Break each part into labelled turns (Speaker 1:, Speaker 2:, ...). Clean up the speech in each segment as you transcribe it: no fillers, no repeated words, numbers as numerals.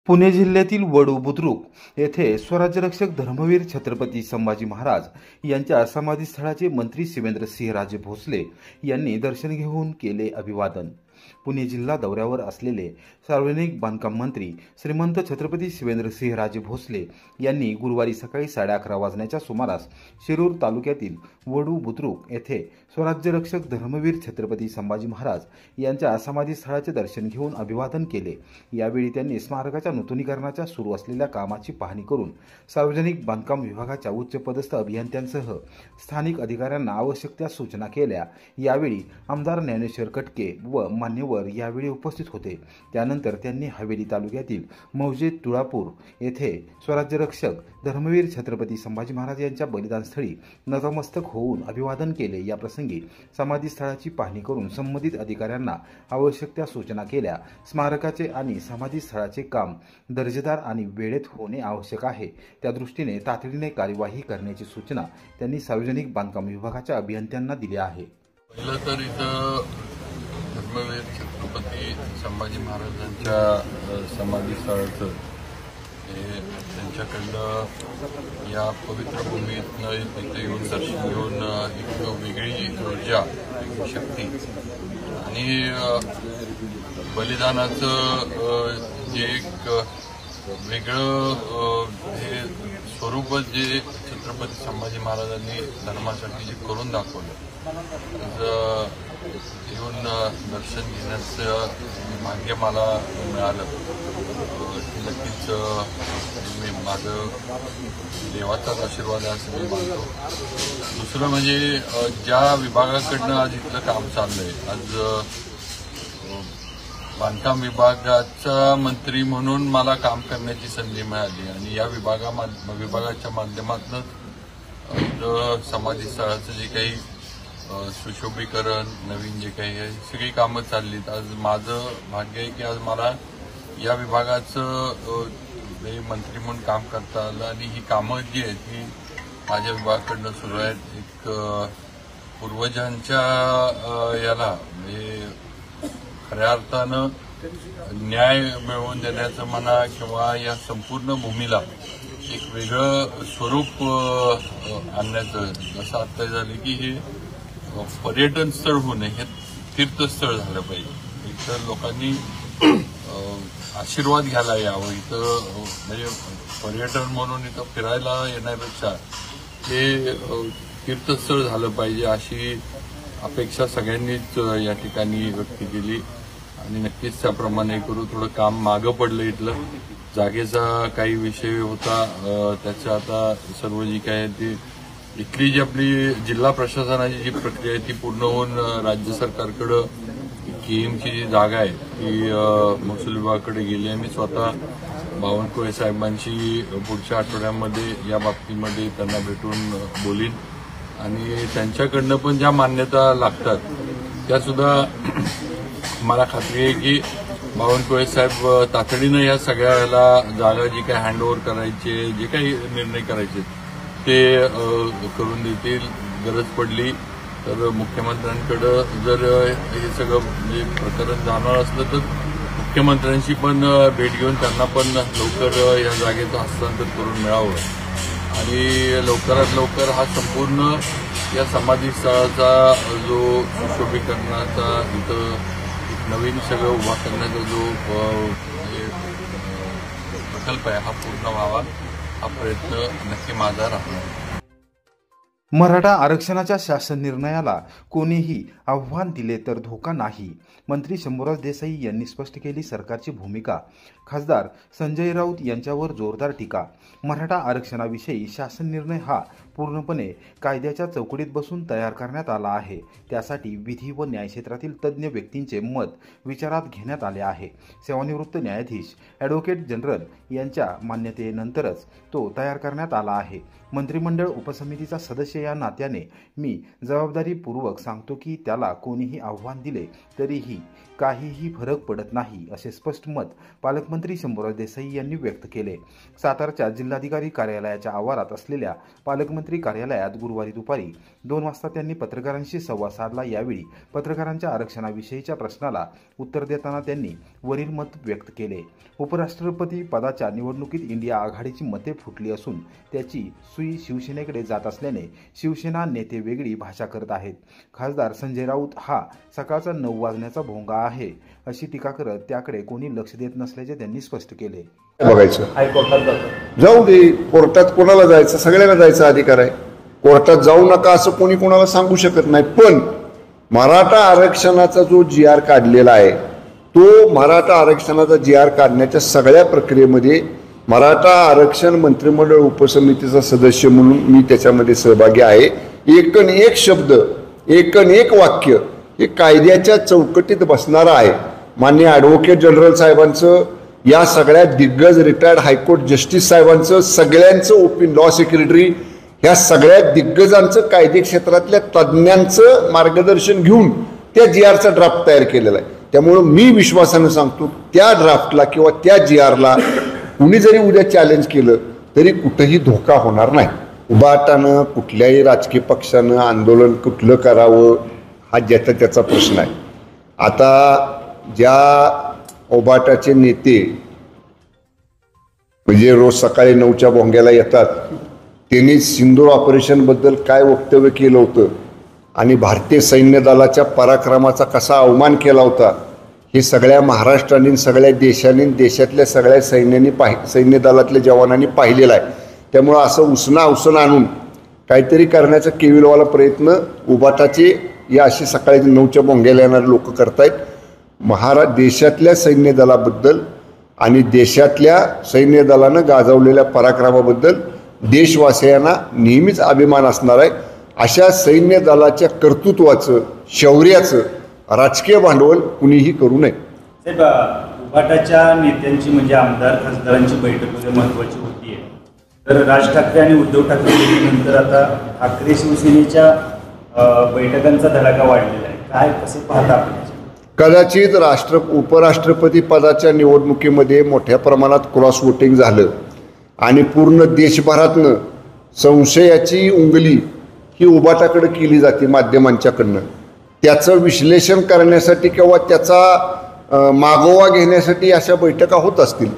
Speaker 1: पुणे जिल्ह्यातील वडू बुद्रुक येथे स्वराज्यरक्षक धर्मवीर छत्रपती संभाजी महाराज यांच्या समाधीस्थळाचे मंत्री शिवेंद्रसिंहराजे भोसले यांनी दर्शन घेऊन केले अभिवादन। पुणे जिल्हा दौऱ्यावर असलेले सार्वजनिक बांधकाम मंत्री श्रीमंत छत्रपती शिवेंद्रसिंहराजे भोसले यांनी गुरुवारी सकाळी 11:30 वाजण्याच्या सुमारास शिरूर तालुक्यातील वडू बुद्रुक येथे स्वराज्यरक्षक धर्मवीर छत्रपती संभाजी महाराज यांच्या समाधीस्थळाचे दर्शन घेऊन अभिवादन केले। यावेळी त्यांनी स्मारकाच्या नूतनीकरणाच्या सुरू असलेल्या कामाची पाहणी करून सार्वजनिक बांधकाम विभागाच्या उच्चपदस्थ अभियंत्यांसह स्थानिक अधिकाऱ्यांना आवश्यक त्या सूचना केल्या। यावेळी आमदार ज्ञानेश्वर कटके व मान्यवर यावेळी उपस्थित होते। त्यानंतर त्यांनी हवेली तालुक्यातील मौजे तुळापूर येथे स्वराज्यरक्षक धर्मवीर छत्रपती संभाजी महाराज यांच्या बलिदानस्थळी नतमस्तक होऊन अभिवादन केले। या प्रसंगी समाधीस्थळाची पाहणी करून संबंधित अधिकाऱ्यांना आवश्यक त्या सूचना केल्या। स्मारकाचे आणि समाधीस्थळाचे काम दर्जेदार आणि वेळेत होणे आवश्यक आहे, त्या दृष्टीने तातडीने कार्यवाही करण्याची सूचना त्यांनी सार्वजनिक बांधकाम विभागाच्या अभियंत्यांना दिली आहे।
Speaker 2: पहिलं तर इथं धर्मवीर छत्रपती संभाजी महाराजांच्या समाधीस्थळाचं त्यांच्याकडनं या पवित्र भूमीतनं इथे येऊन दर्शन घेऊन एक वेगळी ऊर्जा, शक्ती आणि बलिदानाचं जे एक वेगळं हे स्वरूप जे छत्रपती संभाजी महाराजांनी धर्मासाठी जे करून दाखवलं, येऊन दर्शन घेण्याचं भाग्य मला मिळालं। नक्कीच मी माझं देवाचाच आशीर्वाद आहे असं मी मानतो। दुसरं म्हणजे ज्या विभागाकडनं आज इथलं काम चाललंय, आज बांधकाम विभागाचा मंत्री म्हणून मला काम करण्याची संधी मिळाली आणि या विभागाच्या माध्यमातून समाधीस्थळाचं जे काही सुशोभीकरण, नवीन जे काही आहे सगळी कामं चाललीत। आज माझं भाग्य आहे की आज मला या विभागाचं मंत्री म्हणून काम करता आलं आणि ही कामं जी आहेत ही माझ्या विभागाकडनं सुरू आहेत। एक पूर्वजांच्या याला म्हणजे खऱ्या अर्थानं न्याय मिळवून देण्याचं म्हणा किंवा या संपूर्ण भूमीला एक वेगळं स्वरूप आणण्याचं, जसं आता झालं की हे पर्यटन स्थळ होऊ नये, हे तीर्थस्थळ झालं पाहिजे। इथं लोकांनी आशीर्वाद घ्यायला यावं, इथं म्हणजे पर्यटन म्हणून इथं फिरायला येण्यापेक्षा हे तीर्थस्थळ झालं पाहिजे अशी अपेक्षा सगळ्यांनीच या ठिकाणी व्यक्त केली आणि नक्कीच त्याप्रमाणे करू। थोडं काम मागं पडलं, इथलं जागेचा काही विषय होता, त्याचं आता सर्व जी काय ती इथली जी आपली जिल्हा प्रशासनाची जी प्रक्रिया आहे ती पूर्ण होऊन राज्य सरकारकडे केएमची जी जागा आहे ती महसूल विभागाकडे गेली आहे। मी स्वतः बावनकुळे साहेबांशी पुढच्या आठवड्यामध्ये या बाबतीमध्ये त्यांना भेटून बोलीन आणि त्यांच्याकडनं पण ज्या मान्यता लागतात त्या सुद्धा मला खात्री आहे की बावनकुळे साहेब तातडीनं या सगळ्याला जागा जी काही हँडओव्हर करायची, जे काही निर्णय करायचे ते करून देतील। गरज पडली तर मुख्यमंत्र्यांकडे जर हे सगळं म्हणजे प्रकरण जाणार असलं तर मुख्यमंत्र्यांशी पण भेट घेऊन त्यांना पण लवकर या जागेचं हस्तांतर करून मिळावं आणि लवकरात लवकर हा संपूर्ण या समाधीस्थळाचा जो सुशोभीकरणाचा इथं एक नवीन सगळं उभा करण्याचा जो प्रकल्प आहे हा पूर्ण व्हावा, हा प्रयत्न नक्की माझा राहणार।
Speaker 1: मराठा आरक्षणाच्या शासन निर्णयाला कोणीही आव्हान दिले तर धोका नाही, मंत्री शंभूराज देसाई यांनी स्पष्ट केली सरकारची भूमिका। खासदार संजय राऊत यांच्यावर जोरदार टीका। मराठा आरक्षणाविषयी शासन निर्णय हा पूर्णपणे कायद्याच्या चौकटीत बसून तयार करण्यात आला आहे, त्यासाठी विधी व न्याय क्षेत्रातील तज्ज्ञ व्यक्तींचे मत विचारात घेण्यात आले आहे। सेवानिवृत्त न्यायाधीश ॲडव्होकेट जनरल यांच्या मान्यतेनंतरच तो तयार करण्यात आला आहे। मंत्रिमंडळ उपसमितीचा सदस्य या नात्याने मी जबाबदारीपूर्वक सांगतो की त्याला कोणीही आव्हान दिले तरीही काहीही फरक पडत नाही, असे स्पष्ट मत पालकमंत्री शंभूराज देसाई यांनी व्यक्त केले। सातारच्या जिल्हाधिकारी कार्यालयाच्या आवारात असलेल्या पालकमंत्री मुख्यमंत्री कार्यालयात गुरुवारी दुपारी 2 वाजता त्यांनी पत्रकारांशी संवाद साधला। यावेळी पत्रकारांच्या आरक्षणाविषयीच्या प्रश्नाला उत्तर देताना त्यांनी वरील मत व्यक्त केले। उपराष्ट्रपती पदाच्या निवडणुकीत इंडिया आघाडीची मते फुटली असून त्याची सुई शिवसेनेकडे जात असल्याने शिवसेना नेते वेगळी भाषा करत आहेत। खासदार संजय राऊत हा सकाळचा 9 वाजण्याचा भोंगा आहे अशी टीका करत त्याकडे कोणी लक्ष देत नसल्याचे त्यांनी स्पष्ट केले।
Speaker 3: बघायचं जाऊ दे, कोर्टात कोणाला जायचं, सगळ्यांना जायचा अधिकार आहे। कोर्टात जाऊ नका असं कोणी कोणाला सांगू शकत नाही। पण मराठा आरक्षणाचा जो GR काढलेला आहे तो मराठा आरक्षणाचा GR काढण्याच्या सगळ्या प्रक्रियेमध्ये मराठा आरक्षण मंत्रिमंडळ उपसमितीचा सदस्य म्हणून मी त्याच्यामध्ये सहभागी आहे। एकन एक शब्द, एकन एक वाक्य हे कायद्याच्या चौकटीत बसणारं आहे। माननीय ॲडव्होकेट जनरल साहेबांचं, या सगळ्या दिग्गज रिटायर्ड हायकोर्ट जस्टिस साहेबांचं, सगळ्यांचं लॉ सेक्रेटरी, ह्या सगळ्या दिग्गजांचं, कायदे क्षेत्रातल्या तज्ज्ञांचं मार्गदर्शन घेऊन त्या GRचा ड्राफ्ट तयार केलेला आहे। त्यामुळे मी विश्वासानं सांगतो त्या ड्राफ्टला किंवा त्या GRला कुणी जरी उद्या चॅलेंज केलं तरी कुठेही धोका होणार नाही। उबाटानं कुठल्याही राजकीय पक्षानं आंदोलन कुठलं करावं हा ज्याचा त्याचा प्रश्न आहे। आता ज्या उबाटाचे नेते म्हणजे रोज सकाळी 9च्या भोंग्याला येतात त्यांनी सिंदूर ऑपरेशनबद्दल काय वक्तव्य केलं होतं आणि भारतीय सैन्य दलाच्या पराक्रमाचा कसा अवमान केला होता हे सगळ्या महाराष्ट्राने, सगळ्या देशांनी, देशातल्या सगळ्या सैन्य दलातल्या जवानांनी पाहिलेला आहे। त्यामुळं असं उसना आणून काहीतरी करण्याचा केविलवाला प्रयत्न उबाटाचे या अशी सकाळी 9च्या भोंग्याला येणारे लोक करतायत। देशातल्या सैन्य दलाबद्दल आणि देशातल्या सैन्य दलानं गाजवलेल्या पराक्रमाबद्दल देशवासियांना नेहमीच अभिमान असणार आहे। अशा सैन्य दलाच्या कर्तृत्वाचं, शौर्याचं राजकीय भांडवल कुणीही करू नये।
Speaker 4: साहेब, उबाटाच्या नेत्यांची म्हणजे आमदार खासदारांची बैठक उद्या महत्त्वाची होती आहे, तर राज ठाकरे आणि उद्धव ठाकरे नंतर आता ठाकरे शिवसेनेच्या बैठकांचा धडाका वाढलेला आहे, काय कसे पाहता आपण?
Speaker 3: कदाचित उपराष्ट्रपती पदाच्या निवडणुकीमध्ये मोठ्या प्रमाणात क्रॉस वोटिंग झालं आणि पूर्ण देशभरातनं संशयाची उंगली ही उबाटाकडे केली जाते माध्यमांच्याकडनं। त्याचं विश्लेषण करण्यासाठी किंवा त्याचा मागोवा घेण्यासाठी अशा बैठका होत असतील।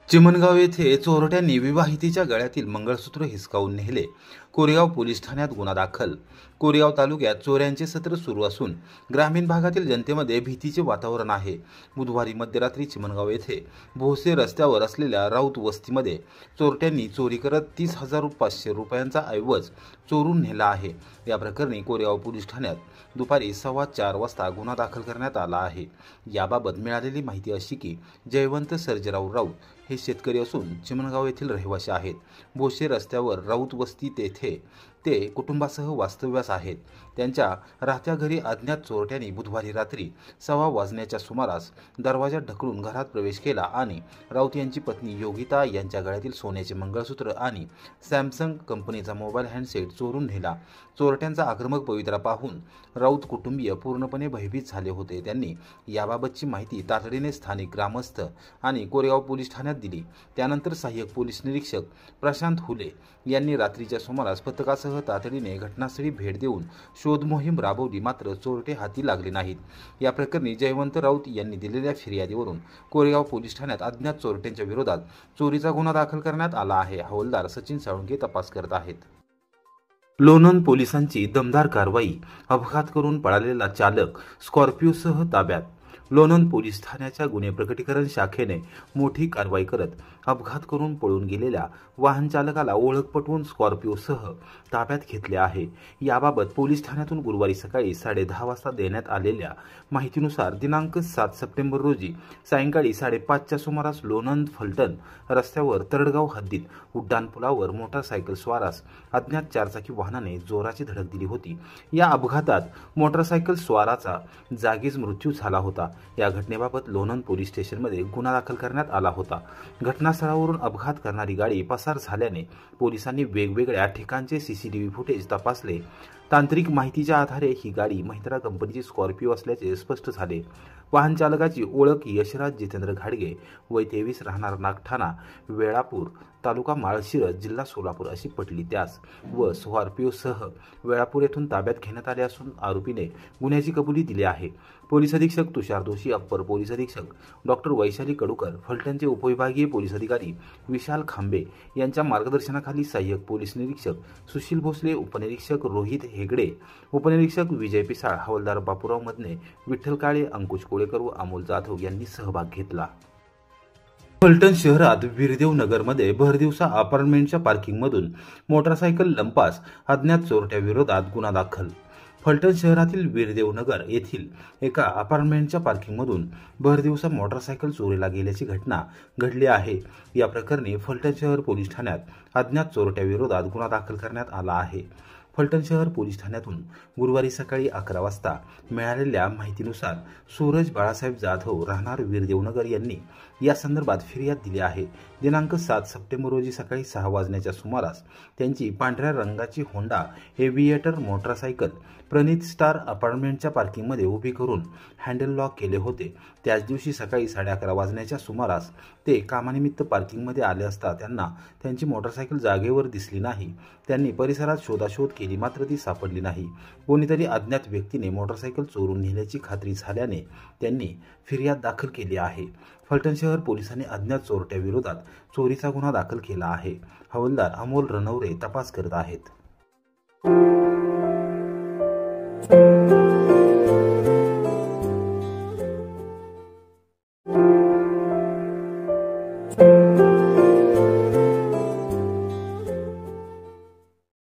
Speaker 1: चिमणगाव येथे चोरट्यांनी विवाहितेच्या गळ्यातील मंगळसूत्र हिसकावून नेले। कोरेगाव पोलीस ठाण्यात गुन्हा दाखल। कोरेगाव तालुक्यात चोऱ्यांचे सत्र सुरू असून ग्रामीण भागातील जनतेमध्ये भीतीचे वातावरण आहे। बुधवारी मध्यरात्री चिमणगाव येथे भोसे रस्त्यावर असलेल्या राऊत वस्तीमध्ये चोरट्यांनी चोरी करत 30,500 रुपयांचा ऐवज चोरून नेला आहे। या प्रकरणी कोरेगाव पोलीस ठाण्यात दुपारी 4:15 वाजता गुन्हा दाखल करण्यात आला आहे। याबाबत मिळालेली माहिती अशी की जयवंत सर्जेराव राऊत हे शेतकरी असून चिमणगाव येथील रहिवासी आहेत। भोसे रस्त्यावर राऊत वस्ती तेथे ते कुटुंबासह वास्तव्यास आहेत। त्यांच्या राहत्या घरी अज्ञात चोरट्यांनी बुधवारी रात्री 1:15 वाजण्याच्या सुमारास दरवाजा ढकलून घरात प्रवेश केला आणि राऊत यांची पत्नी योगिता यांच्या गळ्यातील सोन्याचे मंगळसूत्र आणि सॅमसंग कंपनीचा मोबाईल हँडसेट चोरून नेला। चोरट्यांचा आक्रमक पवित्रा पाहून राऊत कुटुंबीय पूर्णपणे भयभीत झाले होते। त्यांनी याबाबतची माहिती तातडीने स्थानिक ग्रामस्थ आणि कोरेगाव पोलीस ठाण्यात दिली। त्यानंतर सहाय्यक पोलीस निरीक्षक प्रशांत हुले यांनी रात्रीच्या सुमारास पथकासह तातडीने घटनास्थळी भेट देऊन शोध मोहीम राबवली, मात्र चोरटे हाती लागले नाहीत। या प्रकरणी जयवंत राऊत यांनी दिलेल्या फिर्यादीवरून कोरेगाव पोलीस ठाण्यात अज्ञात चोरट्यांच्या विरोधात चोरीचा गुन्हा दाखल करण्यात आला आहे। हवालदार सचिन साळुंके तपास करत आहेत। लोणंद पोलिसांची दमदार कारवाई। अपघात करून पळालेला चालक स्कॉर्पिओसह ताब्यात। लोणंद पोलीस ठाण्याच्या गुन्हे प्रकटीकरण शाखेने मोठी कारवाई करत अपघात करून पळून गेलेल्या वाहन चालकाला ओळख पटवून स्कॉर्पिओसह ताब्यात घेतले आहे। याबाबत पोलीस ठाण्यातून गुरुवारी सकाळी 10:30 वाजता देण्यात आलेल्या माहितीनुसार दिनांक 7 सप्टेंबर रोजी सायंकाळी 5:30च्या सुमारास लोणंद फलटण रस्त्यावर तरडगाव हद्दीत उड्डाणपुलावर मोटारसायकल स्वारास अज्ञात चारचाकी वाहनाने जोराची धडक दिली होती। या अपघातात मोटारसायकल स्वाराचा जागीच मृत्यू झाला होता। या घटनेबाबत लोणंद पोलीस स्टेशनमध्ये गुन्हा दाखल करण्यात आला होता। घटनास्थळावरून अपघात करणारी गाडी पसार झाल्याने पोलिसांनी वेगवेगळ्या ठिकाणचे सीसीटीव्ही फुटेज तपासले तांत्रिक माहितीच्या आधारे ही गाडी महिंद्रा कंपनीची स्कॉर्पिओ असल्याचे स्पष्ट झाले। वाहन चालकाची ओळख यशराज जितेंद्र घाडगे, वय 23, राहणार नागठाणा, वेळापूर, तालुका माळशिरस, जिल्हा सोलापूर अशी पटली। त्यास व स्कॉर्पिओसह वेळापूर येथून ताब्यात घेण्यात आले असून आरोपीने गुन्ह्याची कबुली दिली आहे। पोलीस अधीक्षक तुषार दोशी, अप्पर पोलीस अधीक्षक डॉक्टर वैशाली कडूकर, फलटणचे उपविभागीय पोलीस अधिकारी विशाल खांबे यांच्या मार्गदर्शनाखाली सहाय्यक पोलीस निरीक्षक सुशील भोसले, उपनिरीक्षक रोहित हेगडे, उपनिरीक्षक विजय पिसाळ, हवालदार बापूराव मदने, विठ्ठल काळे, अंकुश कोळेकर व अमोल जाधव यांनी सहभाग घेतला। फलटण शहरात वीरदेव नगरमध्ये भरदिवसा अपार्टमेंटच्या पार्किंगमधून मोटारसायकल लंपास अज्ञात चोरट्या विरोधात गुन्हा दाखल। फलटण शहरातील वीरदेव नगर येथील एका अपार्टमेंटच्या पार्किंगमधून भरदिवसा मोटारसायकल चोरीला गेल्याची घटना घडली आहे। या प्रकरणी फलटण शहर पोलीस ठाण्यात अज्ञात चोरट्या विरोधात गुन्हा दाखल करण्यात आला आहे। फलटण शहर पोलीस ठाण्यातून गुरुवारी सकाळी 11 वाजता मिळालेल्या माहितीनुसार सूरज बाळासाहेब जाधव, राहणार वीरदेवनगर यांनी या संदर्भात फिर्याद दिली आहे। दिनांक 7 सप्टेंबर रोजी सकाळी 6 वाजण्याच्या सुमारास त्यांची पांढऱ्या रंगाची होंडा एव्हिएटर मोटारसायकल प्रणित स्टार अपार्टमेंटच्या पार्किंगमध्ये उभी करून हँडल लॉक केले होते। त्याच दिवशी सकाळी 11:30 वाजण्याच्या सुमारास ते कामानिमित्त पार्किंगमध्ये आले असता त्यांना त्यांची मोटारसायकल जागेवर दिसली नाही। त्यांनी परिसरात शोधाशोध केली मात्र ती सापडली नाही। कोणीतरी अज्ञात व्यक्तीने मोटारसायकल चोरून नेल्याची खात्री झाल्याने त्यांनी फिर्याद दाखल केली आहे। फलटण शहर पोलिसांनी अज्ञात चोरट्या विरोधात चोरीचा गुन्हा दाखल केला आहे। हवालदार अमोल रणवरे तपास करत आहेत।